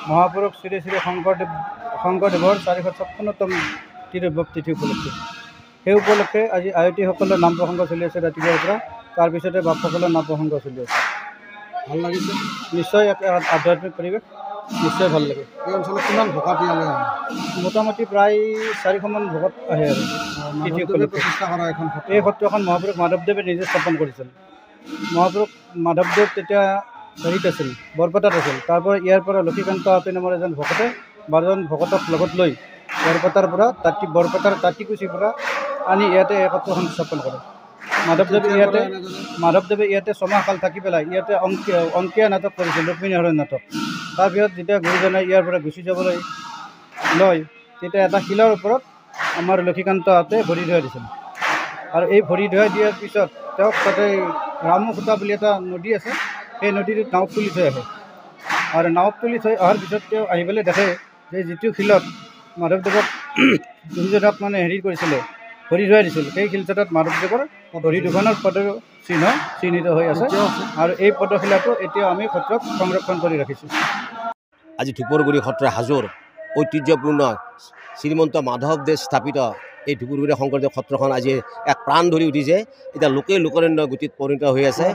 মহাপুৰুষ শ্ৰী শ্ৰী শংকৰদেৱৰ 456তম তিথি উপলক্ষে। সেই উপলক্ষে আজি আয়তীসকলৰ নাম প্ৰসংগ চলি আছে ৰাতিপুৱাৰ পৰা। তাৰপিছতে বাপসকলৰ নাম প্ৰসংগ চলি আছে। ভাল লাগিছে নিশ্চয় এক আধ্যাত্মিক পৰিৱেশ, নিশ্চয় ভাল লাগে। এই অঞ্চলত কিমান ভকত ইয়ালৈ আহে? মোটামুটি প্ৰায় 400মান ভকত আহে আৰু তিথি উপলক্ষে। প্ৰতিষ্ঠা কৰা এখন এই সত্ৰখন মহাপুৰুষ মাধৱদেৱে নিজে স্থাপন কৰিছিল। মহাপুৰুষ মাধৱদেৱ তেতিয়া হেৰিত আছিল, বৰপেটাত আছিল। তাৰপৰা ইয়াৰ পৰা লক্ষীকান্ত আপে নামৰ এজন ভকতে 12জন ভকতক লগত লৈ বৰপেটাৰ পৰা বৰপেটাৰ তাঁতিকুচিৰ পৰা আনি ইয়াতে এই সত্ৰখন স্থাপন কৰে। মাধৱদেৱে ইয়াতে ছমাহকাল থাকি পেলাই ইয়াতে অংকীয়া নাটক কৰিছিল, ৰুক্মিণীহৰণ নাটক। তাৰপিছত যেতিয়া গুৰুজনে ইয়াৰ পৰা গুচি যাবলৈ লয়, তেতিয়া এটা শিলৰ ওপৰত আমাৰ লক্ষীকান্ত আপে ভৰি ধুৱাই দিছিল। আৰু এই ভৰি ধুৱাই দিয়াৰ পিছত তেওঁক তাতে ৰামুখুটা বুলি এটা নদী আছে, সেই নদীটোত নাৱত তুলি থৈ আহে। আৰু নাৱত তুলি থৈ অহাৰ পিছত তেওঁ আহি পেলাই দেখে যে যিটো শিলত মাধৱদেৱক গুৰুজনক মানে হেৰি কৰিছিলে, ভৰি ধুৱাই দিছিল, সেই শিলচটাত মাধৱদেৱৰ ভৰি দুখনৰ পদ চিহ্ন চিহ্নিত হৈ আছে। আৰু এই পদশিলাটো এতিয়াও আমি সত্ৰত সংৰক্ষণ কৰি ৰাখিছোঁ। আজি ধুপৰগুৰি সত্ৰ হাজোৰ ঐতিহ্যপূৰ্ণ শ্ৰীমন্ত মাধৱদেৱ স্থাপিত এই ধুপৰগুৰি শংকৰদেৱ সত্ৰখন আজি এক প্ৰাণ ধৰি উঠিছে। এতিয়া লোকৰণ্য গতিত পৰিণত হৈ আছে।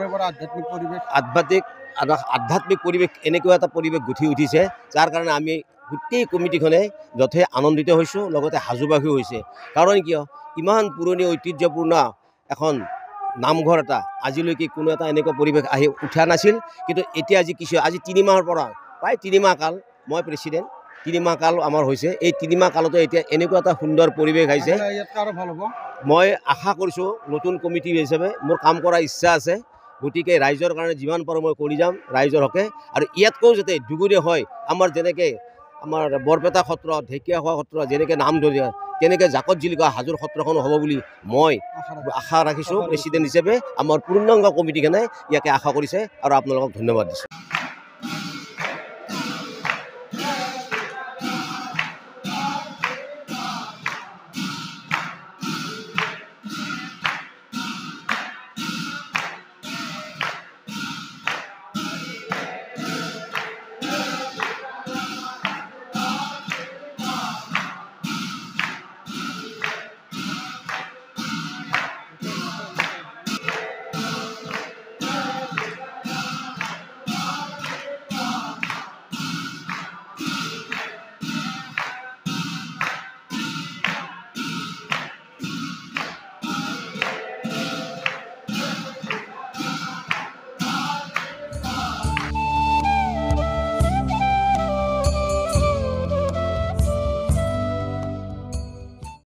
আধ্যাত্মিক পৰিৱেশ এনেকুৱা এটা পৰিৱেশ গঢ়ি উঠিছে, যাৰ কাৰণে আমি গোটেই কমিটিখনে যথেষ্ট আনন্দিত হৈছোঁ, লগতে সাজুবাসীও হৈছে। কাৰণ কিয়, ইমান পুৰণি ঐতিহ্যপূৰ্ণ এখন নামঘৰ এটা আজিলৈকে কোনো এটা এনেকুৱা পৰিৱেশ আহি উঠা নাছিল। কিন্তু এতিয়া আজি 3 মাহৰ পৰা প্ৰায় 3 মাহ কাল মই প্ৰেছিডেণ্ট, 3 মাহ কাল আমাৰ হৈছে। এই 3 মাহ কালতে এতিয়া এনেকুৱা এটা সুন্দৰ পৰিৱেশ আহিছে। মই আশা কৰিছোঁ নতুন কমিটি হিচাপে মোৰ কাম কৰাৰ ইচ্ছা আছে। গতিকে ৰাইজৰ কাৰণে যিমান পাৰোঁ মই কৰি যাম ৰাইজৰ হকে। আৰু ইয়াতকৈও যাতে দুগুণে হয়, আমাৰ যেনেকৈ আমাৰ বৰপেটা সত্ৰ, ঢেকীয়াখোৱা সত্ৰ যেনেকৈ নাম ধৰি তেনেকৈ জাকত জিলিকা হাজোৰ সত্ৰখনো হ'ব বুলি মই আশা ৰাখিছোঁ। প্ৰেছিডেণ্ট হিচাপে আমাৰ পূৰ্ণাংগ কমিটিখনে ইয়াকে আশা কৰিছে আৰু আপোনালোকক ধন্যবাদ দিছোঁ।